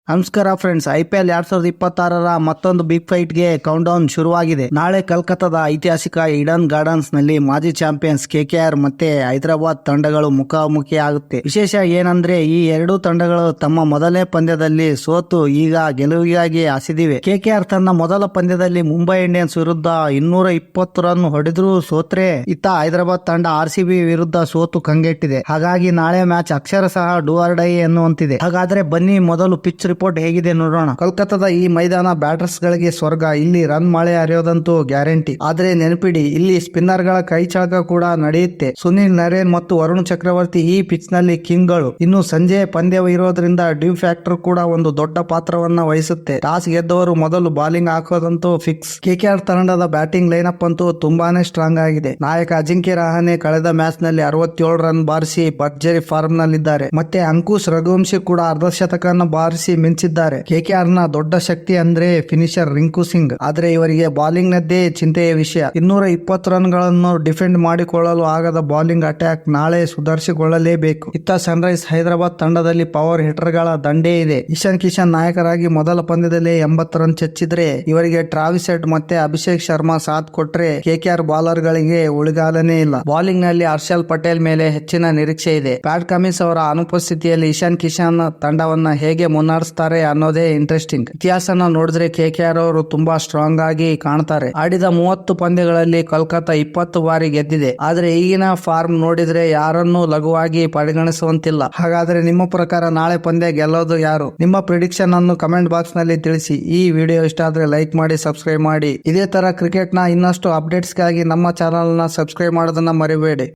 ನಮಸ್ಕಾರ friends, IPL 2026ರ ಮತ್ತೊಂದು big fight ಗೆ ಕೌಂಟ್ ಡೌನ್ ಶುರುವಾಗಿದೆ. ನಾಳೆ ಕೋಲ್ಕತಾದ ಐತಿಹಾಸಿಕ ಈಡನ್ ಗಾರ್ಡನ್ಸ್ ನಲ್ಲಿ ಮಾಜಿ ಚಾಂಪಿಯನ್ಸ್ KKR ಮತ್ತೆ ಹೈದರಾಬಾದ್ ತಂಡಗಳು ಮುಖಾಮುಖಿಯಾಗುತ್ತೆ. ವಿಶೇಷ ಏನಂದ್ರೆ ಈ ಎರಡೂ ತಂಡಗಳು ತಮ್ಮ ಮೊದಲನೇ ಪಂದ್ಯದಲ್ಲಿ ಸೋತು ಈಗ ಗೆಲುವಿಗಾಗಿ ಹಸಿದಿವೆ. KKR ತನ್ನ ಮೊದಲ ಪಂದ್ಯದಲ್ಲಿ ಮುಂಬೈ ಇಂಡಿಯನ್ಸ್ ವಿರುದ್ಧ 220 ರನ್ ಹೊಡೆದ್ರೂ ಸೋತ್ರೆ, ಇತ್ತ ಹೈದರಾಬಾದ್ ತಂಡ RCB ವಿರುದ್ಧ ಸೋತು ಕಂಗೆಟ್ಟಿದೆ. ಹಾಗಾಗಿ ನಾಳೆ ಮ್ಯಾಚ್ ಅಕ್ಷರಶಃ ಡೂ ಆರ್ ಡೈ ಎನ್ನುವಂತಿದೆ. ಹಾಗಾದ್ರೆ ಬನ್ನಿ ಮೊದಲು ಪಿಚ್ ರಿಪೋರ್ಟ್ ಹೇಗಿದೆ ನೋಡೋಣ. ಕೋಲ್ಕತಾದ ಈ ಮೈದಾನ ಬ್ಯಾಟರ್ಸ್ ಗಳಿಗೆ ಸ್ವರ್ಗ. ಇಲ್ಲಿ ರನ್ ಮಳೆ ಹರಿಯೋದಂತೂ ಗ್ಯಾರಂಟಿ. ಆದ್ರೆ ನೆನಪಿಡಿ, ಇಲ್ಲಿ ಸ್ಪಿನ್ನರ್ ಗಳ ಕೈ ಚಳಕ ಕೂಡ ನಡೆಯುತ್ತೆ. ಸುನಿಲ್ ನರೇನ್ ಮತ್ತು ವರುಣ್ ಚಕ್ರವರ್ತಿ ಈ ಪಿಚ್ ನಲ್ಲಿ ಕಿಂಗ್ ಗಳು. ಇನ್ನು ಸಂಜೆ ಪಂದ್ಯ ಇರೋದ್ರಿಂದ ಡ್ಯೂ ಫ್ಯಾಕ್ಟರ್ ಕೂಡ ಒಂದು ದೊಡ್ಡ ಪಾತ್ರವನ್ನ ವಹಿಸುತ್ತೆ. ಟಾಸ್ ಗೆದ್ದವರು ಮೊದಲು ಬಾಲಿಂಗ್ ಹಾಕೋದಂತೂ ಫಿಕ್ಸ್. KKR ತಂಡದ ಬ್ಯಾಟಿಂಗ್ ಲೈನಪ್ ಅಂತೂ ತುಂಬಾನೇ ಸ್ಟ್ರಾಂಗ್ ಆಗಿದೆ. ನಾಯಕ ಅಜಿಂಕ್ಯ ರಹಾನೆ ಕಳೆದ ಮ್ಯಾಚ್ ನಲ್ಲಿ 67 ರನ್ ಬಾರಿಸಿ ಭರ್ಜರಿ ಫಾರ್ಮ್ ನಲ್ಲಿದ್ದಾರೆ. ಮತ್ತೆ ಅಂಕುಶ್ ರಘುವಂಶಿ ಕೂಡ ಅರ್ಧ ಶತಕವನ್ನು ಬಾರಿಸಿ ಮಿಂಚಿದ್ದಾರೆ. KKR ನ ದೊಡ್ಡ ಶಕ್ತಿ ಅಂದ್ರೆ ಫಿನಿಶರ್ ರಿಂಕು ಸಿಂಗ್. ಆದ್ರೆ ಇವರಿಗೆ ಬಾಲಿಂಗ್ ನದ್ದೇ ಚಿಂತೆಯ ವಿಷಯ. 220 ರನ್ ಗಳನ್ನು ಡಿಫೆಂಡ್ ಮಾಡಿಕೊಳ್ಳಲು ಆಗದ ಬಾಲಿಂಗ್ ಅಟ್ಯಾಕ್ ನಾಳೆ ಸುಧಾರಿಸಿಕೊಳ್ಳಲೇಬೇಕು. ಇತ್ತ ಸನ್ರೈಸ್ ಹೈದರಾಬಾದ್ ತಂಡದಲ್ಲಿ ಪವರ್ ಹಿಟರ್ ಗಳ ದಂಡೇ ಇದೆ. ಇಶಾನ್ ಕಿಶನ್ ನಾಯಕರಾಗಿ ಮೊದಲ ಪಂದ್ಯದಲ್ಲಿ 80 ರನ್ ಚಚ್ಚಿದ್ರೆ, ಇವರಿಗೆ ಟ್ರಾವಿಸ್ ಹೆಡ್ ಮತ್ತೆ ಅಭಿಷೇಕ್ ಶರ್ಮಾ ಸಾಥ್ ಕೊಟ್ರೆ KKR ಬಾಲರ್ ಗಳಿಗೆ ಉಳಿಗಾಲನೇ ಇಲ್ಲ. ಬಾಲಿಂಗ್ ನಲ್ಲಿ ಹರ್ಷಲ್ ಪಟೇಲ್ ಮೇಲೆ ಹೆಚ್ಚಿನ ನಿರೀಕ್ಷೆ ಇದೆ. ಪ್ಯಾಟ್ ಕಮಿನ್ಸ್ ಅವರ ಅನುಪಸ್ಥಿತಿಯಲ್ಲಿ ಇಶಾನ್ ಕಿಶನ್ ತಂಡವನ್ನ ಹೇಗೆ ಮುನ್ನಡೆಸ್ತಾರೆ ಅನ್ನೋದೇ ಇಂಟ್ರೆಸ್ಟಿಂಗ್. ಇತಿಹಾಸನ ನೋಡಿದ್ರೆ KKR ಅವರು ತುಂಬಾ ಸ್ಟ್ರಾಂಗ್ ಆಗಿ ಕಾಣ್ತಾರೆ. ಆಡಿದ 30 ಪಂದ್ಯಗಳಲ್ಲಿ ಕೋಲ್ಕತಾ 20 ಬಾರಿ ಗೆದ್ದಿದೆ. ಆದ್ರೆ ಈಗಿನ ಫಾರ್ಮ್ ನೋಡಿದ್ರೆ ಯಾರನ್ನೂ ಲಘುವಾಗಿ ಪರಿಗಣಿಸುವಂತಿಲ್ಲ. ಹಾಗಾದ್ರೆ ನಿಮ್ಮ ಪ್ರಕಾರ ನಾಳೆ ಪಂದ್ಯ ಗೆಲ್ಲೋದು ಯಾರು? ನಿಮ್ಮ ಪ್ರಿಡಿಕ್ಷನ್ ಅನ್ನು ಕಮೆಂಟ್ ಬಾಕ್ಸ್ ನಲ್ಲಿ ತಿಳಿಸಿ. ಈ ವಿಡಿಯೋ ಇಷ್ಟ ಆದ್ರೆ ಲೈಕ್ ಮಾಡಿ, ಸಬ್ಸ್ಕ್ರೈಬ್ ಮಾಡಿ. ಇದೇ ತರ ಕ್ರಿಕೆಟ್ ನ ಇನ್ನಷ್ಟು ಅಪ್ಡೇಟ್ಸ್ ಗಾಗಿ ನಮ್ಮ ಚಾನಲ್ ನ ಸಬ್ಸ್ಕ್ರೈಬ್ ಮಾಡೋದನ್ನ ಮರಿಬೇಡಿ.